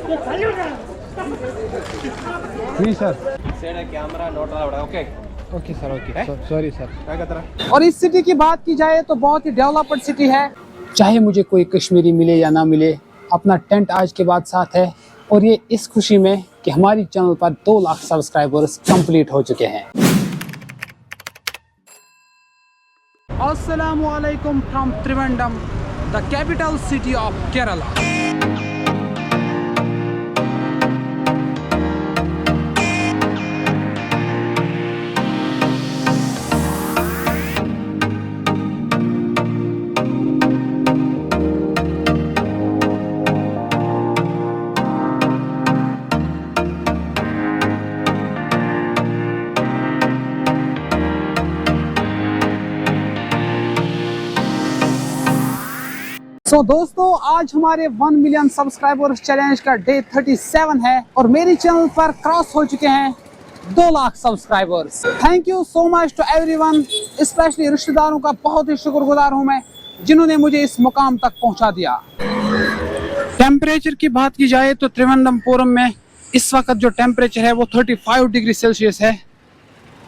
नहीं sir, camera note रहा okay okay sir, okay sorry sir. और इस सिटी की बात की जाए तो बहुत ही डेवलप्ड सिटी है। चाहे मुझे कोई कश्मीरी मिले या ना मिले, अपना टेंट आज के बाद साथ है। और ये इस खुशी में कि हमारी चैनल पर 2 लाख सब्सक्राइबर्स कंप्लीट हो चुके हैं। अस्सलामु अलैकुम from Trivandrum, the capital city of Kerala. तो दोस्तों, आज हमारे 1 मिलियन सब्सक्राइबर्स चैलेंज का डे 37 है और मेरी चैनल पर क्रॉस हो चुके हैं 2 lakh subscribers. Thank you so much to everyone, specially रिश्तेदारों का बहुत ही शुक्रगुजार हूं मैं, जिन्होंने मुझे इस मुकाम तक पहुंचा दिया। टेम्परेचर की बात की जाए तो त्रिवेंद्रमपुरम में इस वक्त जो टेम्परेचर है वो 35 डिग्री सेल्सियस है।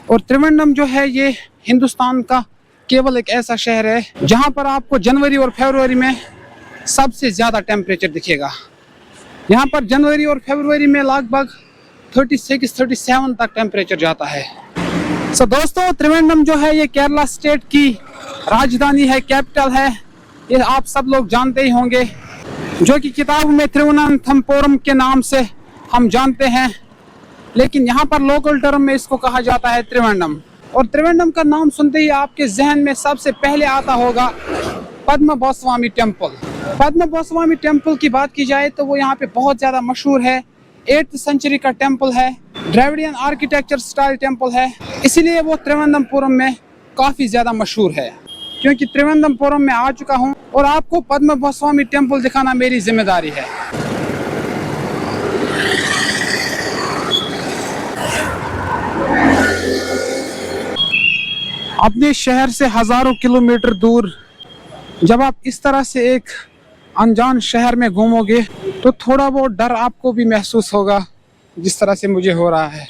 और त्रिवेंद्रम जो है ये हिंदुस्तान का केवल एक ऐसा शहर है जहां पर आपको जनवरी और फरवरी में सबसे ज़्यादा टेम्परेचर दिखेगा। यहाँ पर जनवरी और फरवरी में लगभग 36-37 तक टेम्परेचर जाता है। सो दोस्तों, त्रिवेंद्रम जो है ये केरला स्टेट की राजधानी है, कैपिटल है। ये आप सब लोग जानते ही होंगे, जो कि किताब में त्रिवनंतपुरम के नाम से हम जानते हैं, लेकिन यहाँ पर लोकल टर्म में इसको कहा जाता है त्रिवेंद्रम। और त्रिवेंद्रम का नाम सुनते ही आपके जहन में सबसे पहले आता होगा पद्मनाभस्वामी टेम्पल। पद्मनाभस्वामी टेम्पल की बात की जाए तो वो यहाँ पे बहुत ज़्यादा मशहूर है। 8th सेंचुरी का टेम्पल है, द्रविडियन आर्किटेक्चर स्टाइल टेम्पल है, इसीलिए वो त्रिवेंद्रमपुरम में काफ़ी ज़्यादा मशहूर है। क्योंकि त्रिवेंद्रमपुरम में आ चुका हूँ और आपको पद्मनाभस्वामी टेम्पल दिखाना मेरी जिम्मेदारी है। अपने शहर से हजारों किलोमीटर दूर जब आप इस तरह से एक अनजान शहर में घूमोगे तो थोड़ा बहुत डर आपको भी महसूस होगा, जिस तरह से मुझे हो रहा है,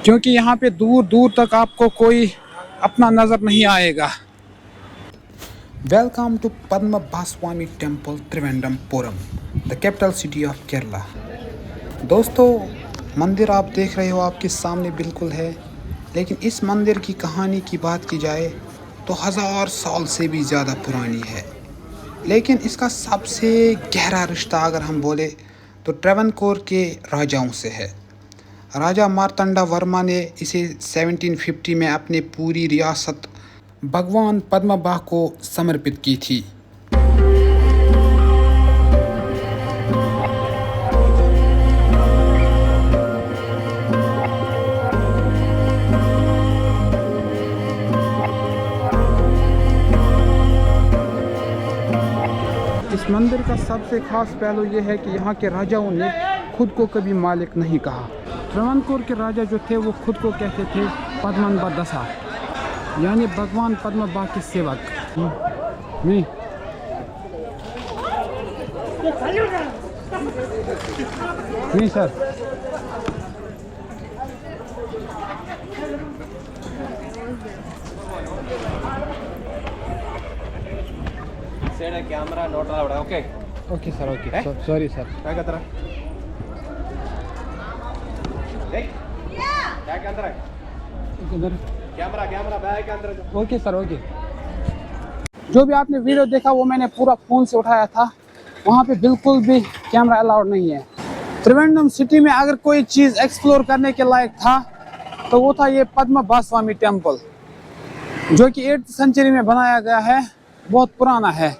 क्योंकि यहाँ पे दूर दूर तक आपको कोई अपना नज़र नहीं आएगा। Welcome to Padmanabhaswamy temple Thiruvananthapuram, the capital city of Kerala. दोस्तों, मंदिर आप देख रहे हो आपके सामने बिल्कुल है, लेकिन इस मंदिर की कहानी की बात की जाए तो 1000 साल से भी ज़्यादा पुरानी है। लेकिन इसका सबसे गहरा रिश्ता अगर हम बोले तो ट्रेवनकोर के राजाओं से है। राजा मार्तंडा वर्मा ने इसे 1750 में अपने पूरी रियासत भगवान पद्मनाभ को समर्पित की थी। इस मंदिर का सबसे खास पहलू ये है कि यहाँ के राजाओं ने खुद को कभी मालिक नहीं कहा। ट्रेवनकोर के राजा जो थे वो खुद को कहते थे पद्मनाभ दसा, यानी भगवान पद्मनाभ के सेवक। नहीं नहीं सर, कैमरा नोट रहा okay okay sir, okay sorry sir. Camera camera bag के अंदर। Okay sir, okay. जो भी आपने वीडियो देखा वो मैंने पूरा फ़ोन से उठाया था, वहाँ पे बिल्कुल भी कैमरा अलाउड नहीं है। त्रिवेंद्रम सिटी में अगर कोई चीज़ एक्सप्लोर करने के लायक था तो वो था ये पद्मनाभस्वामी टेम्पल, जो कि 8th सेंचुरी में बनाया गया है, बहुत पुराना है।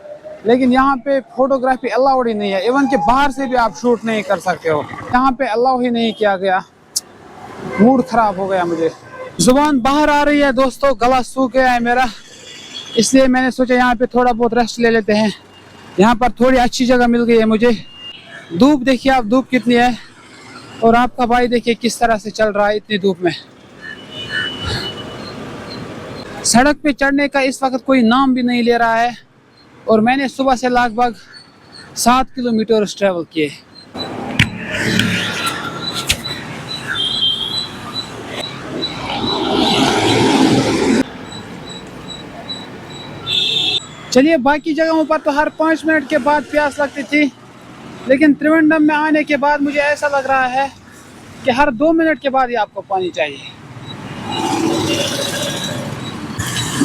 लेकिन यहाँ पे फोटोग्राफी अलाउड ही नहीं है, इवन के बाहर से भी आप शूट नहीं कर सकते हो, यहाँ पे अलाउ ही नहीं किया गया। मूड खराब हो गया मुझे, जुबान बाहर आ रही है दोस्तों, गला सूख गया है मेरा, इसलिए मैंने सोचा यहाँ पे थोड़ा बहुत रेस्ट ले लेते हैं। यहाँ पर थोड़ी अच्छी जगह मिल गई है मुझे। धूप देखिए आप, धूप कितनी है, और आपका भाई देखिए किस तरह से चल रहा है इतनी धूप में। सड़क पे चढ़ने का इस वक्त कोई नाम भी नहीं ले रहा है, और मैंने सुबह से लगभग 7 किलोमीटर ट्रैवल किए। चलिए, बाकी जगहों पर तो हर 5 मिनट के बाद प्यास लगती थी, लेकिन त्रिवेंद्रम में आने के बाद मुझे ऐसा लग रहा है कि हर 2 मिनट के बाद ही आपको पानी चाहिए।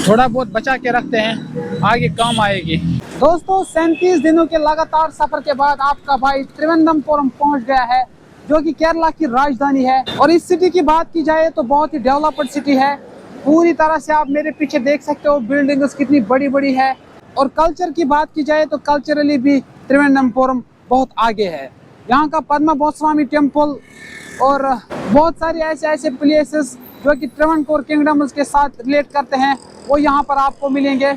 थोड़ा बहुत बचा के रखते हैं, आगे काम आएगी। दोस्तों, 37 दिनों के लगातार सफर के बाद आपका भाई त्रिवेंद्रपुरम पहुंच गया है, जो कि केरला की राजधानी है। और इस सिटी की बात की जाए तो बहुत ही डेवलप्ड सिटी है। पूरी तरह से आप मेरे पीछे देख सकते हो बिल्डिंग्स कितनी बड़ी बड़ी है। और कल्चर की बात की जाए तो कल्चरली भी त्रिवेंद्रपुरम बहुत आगे है। यहाँ का पद्मा गोस्वामी टेम्पल और बहुत सारे ऐसे प्लेसेस जो कि ट्रेवनकोर किंगडम के साथ रिलेट करते हैं, वो यहाँ पर आपको मिलेंगे।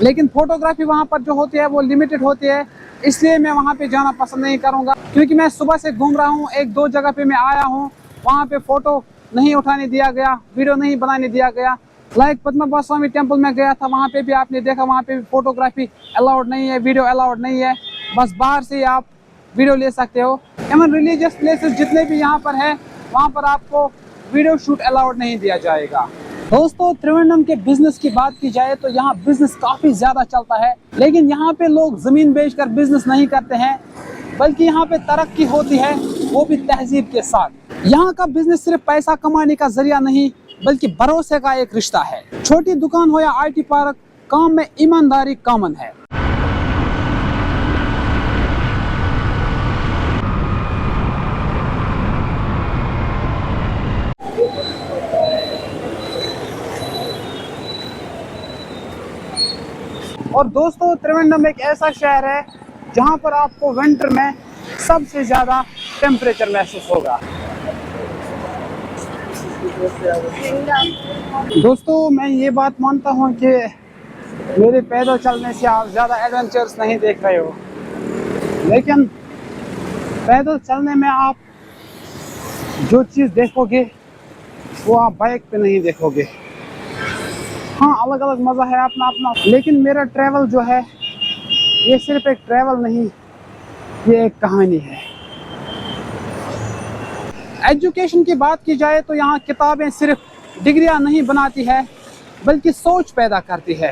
लेकिन फोटोग्राफी वहाँ पर जो होती है वो लिमिटेड होती है, इसलिए मैं वहाँ पे जाना पसंद नहीं करूँगा। क्योंकि मैं सुबह से घूम रहा हूँ, 1-2 जगह पे मैं आया हूँ, वहाँ पे फ़ोटो नहीं उठाने दिया गया, वीडियो नहीं बनाने दिया गया। लाइक पद्मा गोस्वामी टेम्पल में गया था, वहाँ पे भी आपने देखा, वहाँ पे भी फोटोग्राफी अलाउड नहीं है, वीडियो अलाउड नहीं है, बस बाहर से आप वीडियो ले सकते हो। एवं रिलीजियस प्लेसेस जितने भी यहाँ पर हैं, वहाँ पर आपको वीडियो शूट अलाउड नहीं दिया जाएगा। दोस्तों, त्रिवेंद्रम के बिजनेस की बात की जाए तो यहाँ बिजनेस काफ़ी ज़्यादा चलता है, लेकिन यहाँ पे लोग ज़मीन बेचकर बिजनेस नहीं करते हैं, बल्कि यहाँ पे तरक्की होती है, वो भी तहजीब के साथ। यहाँ का बिजनेस सिर्फ पैसा कमाने का जरिया नहीं, बल्कि भरोसे का एक रिश्ता है। छोटी दुकान हो या IT पार्क, काम में ईमानदारी कॉमन है। और दोस्तों, त्रिवेंद्रम एक ऐसा शहर है जहाँ पर आपको विंटर में सबसे ज़्यादा टेम्परेचर महसूस होगा। दोस्तों, मैं ये बात मानता हूँ कि मेरे पैदल चलने से आप ज़्यादा एडवेंचर्स नहीं देख रहे हो, लेकिन पैदल चलने में आप जो चीज़ देखोगे वो आप बाइक पे नहीं देखोगे। हाँ, अलग अलग मज़ा है अपना अपना, लेकिन मेरा ट्रैवल जो है ये सिर्फ एक ट्रैवल नहीं, ये एक कहानी है। एजुकेशन की बात की जाए तो यहाँ किताबें सिर्फ डिग्रियाँ नहीं बनाती है, बल्कि सोच पैदा करती है।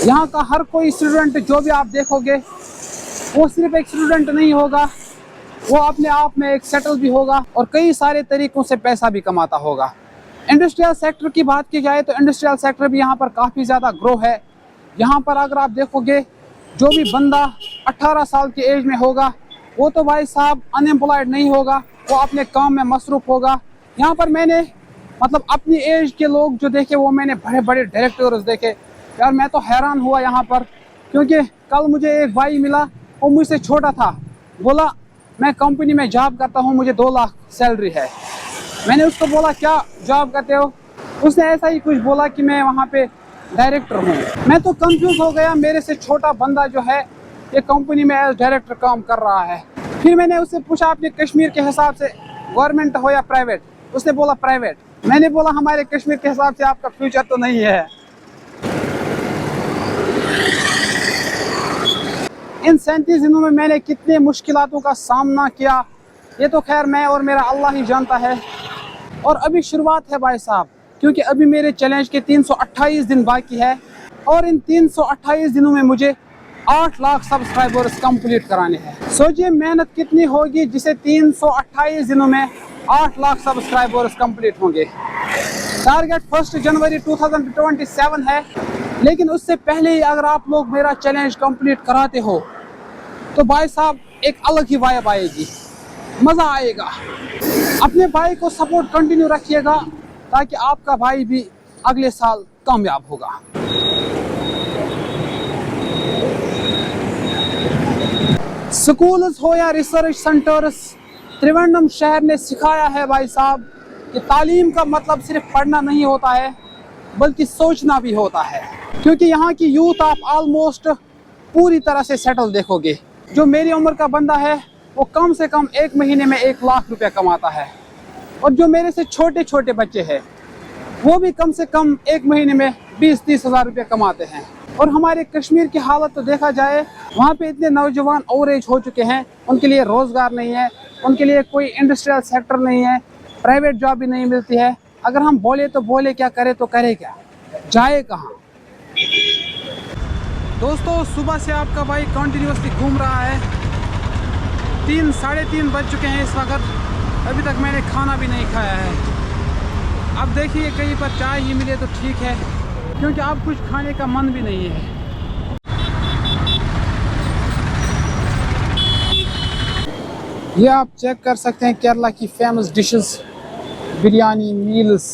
यहाँ का हर कोई स्टूडेंट जो भी आप देखोगे वो सिर्फ एक स्टूडेंट नहीं होगा, वो अपने आप में एक सेटल भी होगा और कई सारे तरीक़ों से पैसा भी कमाता होगा। इंडस्ट्रियल सेक्टर की बात की जाए तो इंडस्ट्रियल सेक्टर भी यहाँ पर काफ़ी ज़्यादा ग्रो है। यहाँ पर अगर आप देखोगे जो भी बंदा 18 साल की एज में होगा वो तो भाई साहब अनएम्प्लॉयड नहीं होगा, वो अपने काम में मसरूफ़ होगा। यहाँ पर मैंने मतलब अपनी एज के लोग जो देखे वो मैंने बड़े बड़े डायरेक्टर्स देखे। यार मैं तो हैरान हुआ यहाँ पर, क्योंकि कल मुझे एक भाई मिला, वो मुझसे छोटा था, बोला मैं कंपनी में जॉब करता हूँ, मुझे 2 लाख सैलरी है। मैंने उसको बोला क्या जॉब करते हो? उसने ऐसा ही कुछ बोला कि मैं वहाँ पे डायरेक्टर हूँ। मैं तो कंफ्यूज हो गया, मेरे से छोटा बंदा जो है ये कंपनी में एज डायरेक्टर काम कर रहा है। फिर मैंने उससे पूछा अपने कश्मीर के हिसाब से गवर्नमेंट हो या प्राइवेट? उसने बोला प्राइवेट। मैंने बोला हमारे कश्मीर के हिसाब से आपका फ्यूचर तो नहीं है। इन 37 दिनों में मैंने कितने मुश्किलातों का सामना किया, ये तो खैर मैं और मेरा अल्लाह ही जानता है। और अभी शुरुआत है भाई साहब, क्योंकि अभी मेरे चैलेंज के 328 दिन बाकी है और इन 328 दिनों में मुझे 8 लाख सब्सक्राइबर्स कंप्लीट कराने हैं। सोचिए मेहनत कितनी होगी जिसे 328 दिनों में 8 लाख सब्सक्राइबर्स कंप्लीट होंगे। टारगेट 1 जनवरी 2027 है, लेकिन उससे पहले ही अगर आप लोग मेरा चैलेंज कंप्लीट कराते हो तो भाई साहब एक अलग ही वाइब आएगी, मज़ा आएगा। अपने भाई को सपोर्ट कंटिन्यू रखिएगा ताकि आपका भाई भी अगले साल कामयाब होगा। स्कूल्स हो या रिसर्च सेंटर्स, त्रिवेंद्रम शहर ने सिखाया है भाई साहब कि तालीम का मतलब सिर्फ पढ़ना नहीं होता है, बल्कि सोचना भी होता है। क्योंकि यहाँ की यूथ आप ऑलमोस्ट पूरी तरह से सेटल देखोगे। जो मेरी उम्र का बंदा है वो कम से कम 1 महीने में 1 लाख रुपया कमाता है, और जो मेरे से छोटे छोटे बच्चे हैं वो भी कम से कम 1 महीने में 20-30 हज़ार रुपये कमाते हैं। और हमारे कश्मीर की हालत तो देखा जाए, वहाँ पे इतने नौजवान ओवर एज हो चुके हैं, उनके लिए रोज़गार नहीं है, उनके लिए कोई इंडस्ट्रियल सेक्टर नहीं है, प्राइवेट जॉब भी नहीं मिलती है। अगर हम बोले तो बोले क्या, करे तो करे क्या, जाए कहाँ। दोस्तों सुबह से आपका भाई कंटिन्यूसली घूम रहा है। 3-3:30 बज चुके हैं इस वक्त, अभी तक मैंने खाना भी नहीं खाया है। अब देखिए कहीं पर चाय ही मिले तो ठीक है, क्योंकि अब कुछ खाने का मन भी नहीं है। ये आप चेक कर सकते हैं केरला की famous dishes, biryani, meals,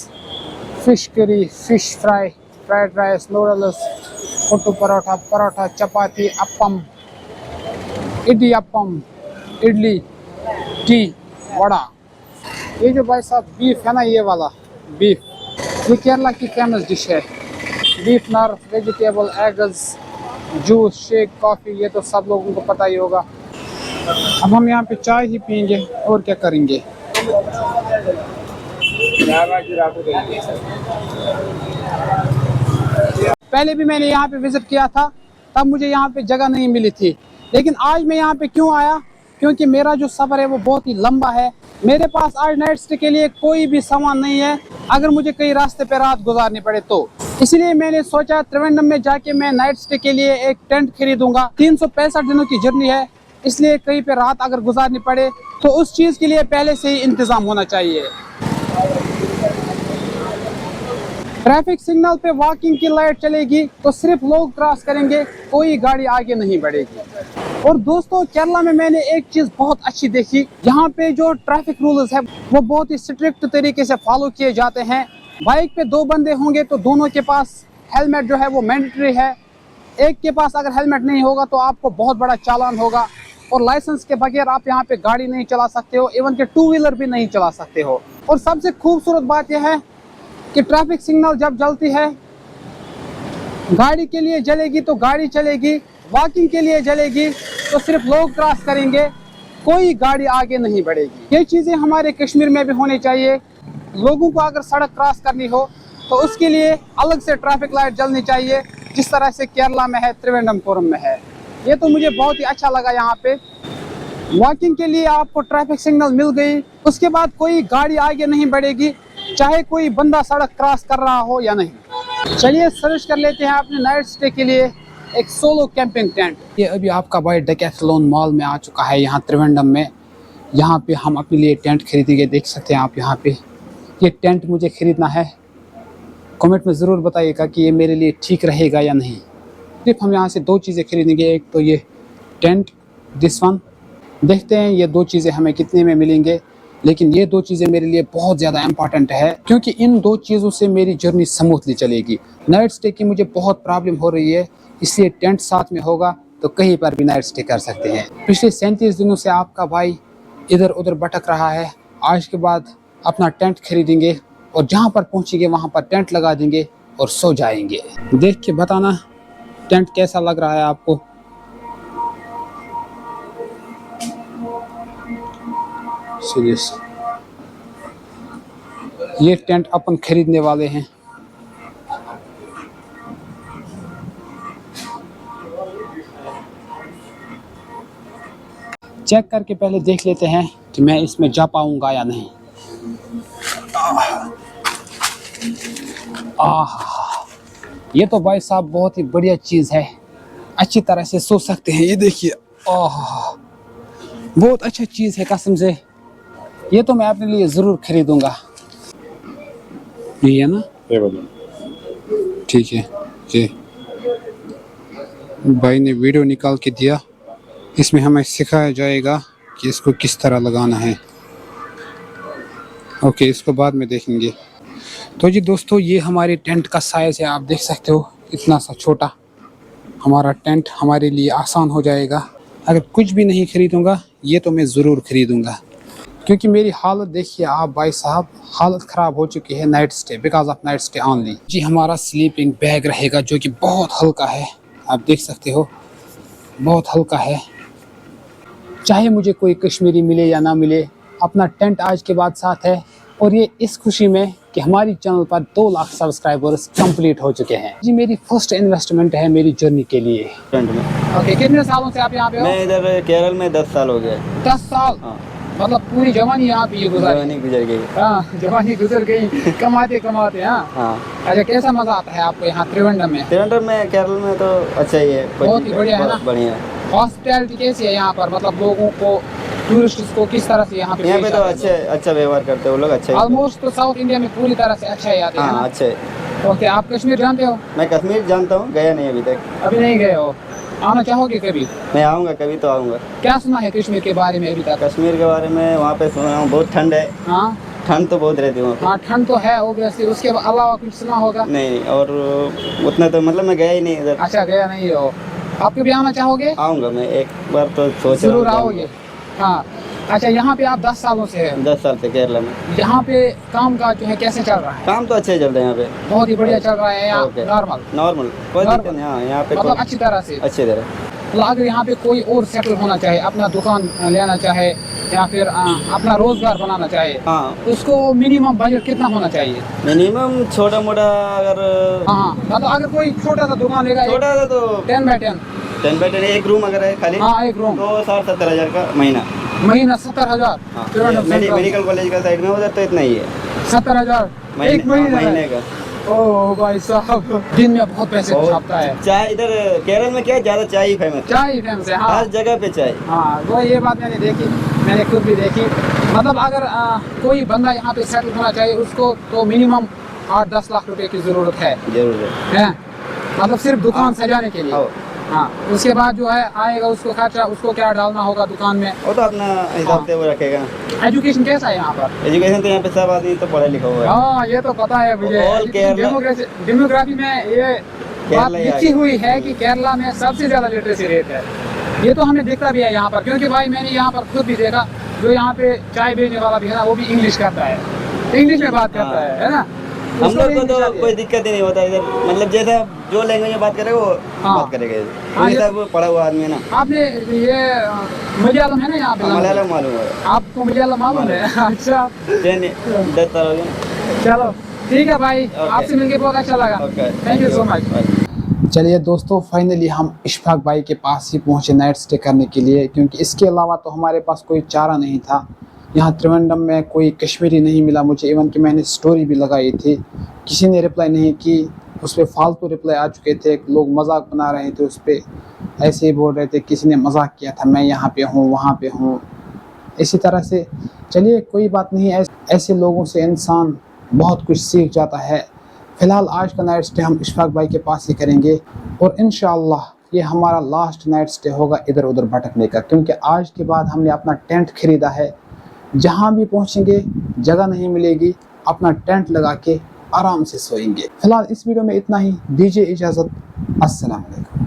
fish curry, fish fry, fried rice, noodles, kottu parotta, parotta, chapati, appam, idiyappam, idli, tea, vada. ये जो भाई साहब बीफ है ना, ये वाला बीफ, ये केरला की फेमस डिश है। बीफ नर, vegetable, eggs, juice, shake, coffee, ये तो सब लोगों को पता ही होगा। अब हम यहाँ पे चाय ही पियेंगे और क्या करेंगे। पहले भी मैंने यहाँ पे विजिट किया था, तब मुझे यहाँ पे जगह नहीं मिली थी, लेकिन आज मैं यहाँ पे क्यों आया, क्योंकि मेरा जो सफ़र है वो बहुत ही लंबा है। मेरे पास आज नाइट स्टे के लिए कोई भी सामान नहीं है, अगर मुझे कहीं रास्ते पे रात गुजारनी पड़े तो। इसलिए मैंने सोचा त्रिवेंद्रम में जाके मैं नाइट स्टे के लिए एक टेंट खरीदूंगा। 365 दिनों की जर्नी है, इसलिए कहीं पे रात अगर गुजारनी पड़े तो उस चीज़ के लिए पहले से ही इंतज़ाम होना चाहिए। ट्रैफिक सिग्नल पे वॉकिंग की लाइट चलेगी तो सिर्फ लोग क्रॉस करेंगे, कोई गाड़ी आगे नहीं बढ़ेगी। और दोस्तों केरला में मैंने एक चीज़ बहुत अच्छी देखी, यहाँ पे जो ट्रैफिक रूल्स है वो बहुत ही स्ट्रिक्ट तरीके से फॉलो किए जाते हैं। बाइक पे 2 बंदे होंगे तो दोनों के पास हेलमेट जो है वो मैंडेटरी है। एक के पास अगर हेलमेट नहीं होगा तो आपको बहुत बड़ा चालान होगा, और लाइसेंस के बगैर आप यहाँ पे गाड़ी नहीं चला सकते हो, इवन के 2 व्हीलर भी नहीं चला सकते हो। और सबसे खूबसूरत बात यह है कि ट्रैफिक सिग्नल जब जलती है, गाड़ी के लिए जलेगी तो गाड़ी चलेगी, वॉकिंग के लिए जलेगी तो सिर्फ लोग क्रॉस करेंगे, कोई गाड़ी आगे नहीं बढ़ेगी। ये चीज़ें हमारे कश्मीर में भी होनी चाहिए। लोगों को अगर सड़क क्रॉस करनी हो तो उसके लिए अलग से ट्रैफिक लाइट जलनी चाहिए, जिस तरह से केरला में है, त्रिवेंद्रपुरम में है। ये तो मुझे बहुत ही अच्छा लगा। यहाँ पे वॉकिंग के लिए आपको ट्रैफिक सिग्नल मिल गई, उसके बाद कोई गाड़ी आगे नहीं बढ़ेगी, चाहे कोई बंदा सड़क क्रॉस कर रहा हो या नहीं। चलिए सर्च कर लेते हैं अपने नाइट स्टे के लिए एक सोलो कैंपिंग टेंट। ये अभी आपका भाई डेकैथलॉन मॉल में आ चुका है, यहाँ त्रिवेंद्रम में। यहाँ पे हम अपने लिए टेंट खरीदेंगे, देख सकते हैं आप यहाँ पे। ये टेंट मुझे ख़रीदना है, कमेंट में ज़रूर बताइएगा कि ये मेरे लिए ठीक रहेगा या नहीं। सिर्फ हम यहाँ से 2 चीज़ें खरीदेंगे, एक तो ये टेंट, दिस वन। देखते हैं ये 2 चीज़ें हमें कितने में मिलेंगे, लेकिन ये 2 चीज़ें मेरे लिए बहुत ज़्यादा इंपॉर्टेंट है, क्योंकि इन 2 चीज़ों से मेरी जर्नी स्मूथली चलेगी। नाइट स्टे की मुझे बहुत प्रॉब्लम हो रही है, इसलिए टेंट साथ में होगा तो कहीं पर भी नाइट स्टे कर सकते हैं। पिछले 37 दिनों से आपका भाई इधर उधर भटक रहा है। आज के बाद अपना टेंट खरीदेंगे और जहाँ पर पहुँचेंगे वहाँ पर टेंट लगा देंगे और सो जाएंगे। देख के बताना टेंट कैसा लग रहा है आपको। सीरियस, ये टेंट अपन खरीदने वाले हैं। चेक करके पहले देख लेते हैं कि मैं इसमें जा पाऊंगा या नहीं। ये तो भाई साहब बहुत ही बढ़िया चीज़ है, अच्छी तरह से सो सकते हैं। ये देखिए, बहुत अच्छा चीज़ है कसम से। ये तो मैं अपने लिए ज़रूर खरीदूंगा। ये है ना, ठीक है। ये भाई ने वीडियो निकाल के दिया, इसमें हमें सिखाया जाएगा कि इसको किस तरह लगाना है। ओके, इसको बाद में देखेंगे। तो जी दोस्तों, ये हमारे टेंट का साइज़ है, आप देख सकते हो इतना सा छोटा। हमारा टेंट हमारे लिए आसान हो जाएगा। अगर कुछ भी नहीं खरीदूंगा, ये तो मैं ज़रूर खरीदूंगा, क्योंकि मेरी हालत देखिए आप भाई साहब, हालत ख़राब हो चुकी है night stay, because of night stay only. जी हमारा स्लीपिंग बैग रहेगा जो कि बहुत हल्का है, आप देख सकते हो बहुत हल्का है। चाहे मुझे कोई कश्मीरी मिले या ना मिले, अपना टेंट आज के बाद साथ है। और ये इस खुशी में कि हमारी चैनल पर 2 लाख सब्सक्राइबर्स कंप्लीट हो चुके हैं। जी मेरी फर्स्ट इन्वेस्टमेंट है मेरी जर्नी के लिए। ओके, कितने सालों से आप यहाँ पे हो? मैं इधर केरल में 10 साल हो गया। 10 साल? हाँ। मतलब पूरी जवानी यहाँ पे ये गुजारी? जवानी गुजर गई। हाँ, जवानी गुजर गई कमाते कमाते। हाँ हाँ, अच्छा, कैसा मजा आता है आपको यहाँ त्रिवेंद्रम में? त्रिवेंद्रम में, केरल में तो अच्छा ही है। बहुत ही बढ़िया है ना? बढ़िया। हॉस्पिटैलिटी कैसी है यहाँ पर, मतलब लोगों को, टूरिस्ट को किस तरह से यहाँ पे? यहाँ पे तो अच्छा व्यवहार करते हैं वो लोग, अच्छा ही। ऑलमोस्ट तो साउथ इंडिया में पूरी तरह से अच्छा ही आते हैं हाँ, ना? अच्छे। ओके, आप कश्मीर जानते हो? मैं कश्मीर जानता हूँ, गया नहीं अभी तक। अभी नहीं गए हो, आना चाहोगे कभी? मैं आऊँगा, कभी तो आऊँगा। क्या सुना है कश्मीर के बारे में अभी तक? कश्मीर के बारे में वहाँ पे सुना हूँ बहुत ठंड है। हाँ ठंड तो बहुत रहती है वहाँ पे। हाँ, ठंड तो है ऑब्वियसली, उसके अलावा कुछ सुना होगा? नहीं, और उतना तो मतलब मैं गया ही नहीं इधर। अच्छा, गया नहीं हो। आप कभी आना चाहोगे? आऊँगा मैं, एक बार तो सोच रहा हूँ। जरूर आओगे। हाँ अच्छा, यहाँ पे आप 10 सालों से हैं? 10 साल से केरला में। यहाँ पे काम काज जो है कैसे चल रहा है? काम तो अच्छे चलते हैं यहाँ पे। बहुत ही बढ़िया चल रहा है यहाँ? ओके। नॉर्मल कोई दिक्कत नहीं। हाँ, यहाँ पे मतलब अच्छी तरह से? अच्छी तरह। मतलब अगर यहाँ पे कोई और सेटल होना चाहे, अपना दुकान लेना चाहे या फिर अपना रोजगार बनाना चाहे, हाँ, उसको मिनिमम बजट कितना होना चाहिए? मिनिमम छोटा मोटा अगर हाँ, मतलब अगर कोई छोटा सा दुकान लेगा, छोटा सा तो 10 बाय 10, 10 बाय 10 एक रूम अगर है खाली, हाँ एक रूम, तो 60-70 हज़ार का महीना। महीना 70,000? हाँ, मेडिकल कॉलेज का साइड में उधर तो इतना ही है। 70,000 एक महीने का। ओ भाई साहब, दिन में बहुत पैसे छापता है। चाय इधर केरल में क्या ज्यादा चाय ही फेमस। चाय फेमस है, हाँ हर जगह पे चाय। हाँ, वो ये बात मैंने देखी, मैंने खुद भी देखी। मतलब अगर कोई बंदा यहाँ पे सेटल होना चाहिए, उसको तो मिनिमम 8-10 लाख रुपए की जरूरत है। जरूर है। मतलब सिर्फ दुकान सजाने के लिए। हाँ, उसके बाद जो है आएगा उसको खर्चा, उसको क्या डालना होगा दुकान में, वो तो अपना हिसाब से वो रखेगा। एजुकेशन कैसा है यहाँ पर? एजुकेशन तो यहाँ पे सब आदमी तो पढ़ा लिखा हुआ है। हाँ, ये तो पता है मुझे। डेमोग्राफी में ये बात लिखी हुई है कि केरला में सबसे ज्यादा लिटरेसी रेट है। ये तो हमें दिखता भी है यहाँ पर, क्योंकि भाई मैंने यहाँ पर खुद भी देखा, जो यहाँ पे चाय बेचने वाला भी है ना, वो भी इंग्लिश करता है, इंग्लिश में बात करता है ना? हम लोग को तो कोई दिक्कत ही नहीं होता इधर, मतलब जैसा जो लैंग्वेज में बात करेगा वो बात करेगा। हाँ, ये सब पढ़ा हुआ आदमी है ना। आपने ये मलयालम है ना यहाँ पे? मलयालम मालूम है आपको मलयालम मालूम है? अच्छा, 10 साल हो गए। चलो ठीक है भाई, आपसे मिलके बहुत अच्छा लगा। Thank you so much. चलिए दोस्तों, फाइनली हम इशफाक भाई के पास ही पहुँचे नाइट स्टे करने के लिए, क्योंकि इसके अलावा तो हमारे पास कोई चारा नहीं था। यहाँ त्रिवेंद्रम में कोई कश्मीरी नहीं मिला मुझे, इवन कि मैंने स्टोरी भी लगाई थी, किसी ने रिप्लाई नहीं की। उस पर फालतू रिप्लाई आ चुके थे, लोग मजाक बना रहे थे उस पर, ऐसे ही बोल रहे थे, किसी ने मजाक किया था मैं यहाँ पे हूँ वहाँ पे हूँ, इसी तरह से। चलिए कोई बात नहीं, ऐसे लोगों से इंसान बहुत कुछ सीख जाता है। फ़िलहाल आज का नाइट स्टे हम इशफाक भाई के पास ही करेंगे, और इंशाअल्लाह ये हमारा लास्ट नाइट स्टे होगा इधर उधर भटकने का, क्योंकि आज के बाद हमने अपना टेंट खरीदा है। जहाँ भी पहुँचेंगे जगह नहीं मिलेगी, अपना टेंट लगा के आराम से सोएंगे। फिलहाल इस वीडियो में इतना ही, दीजिए इजाज़त। अस्सलाम वालेकुम।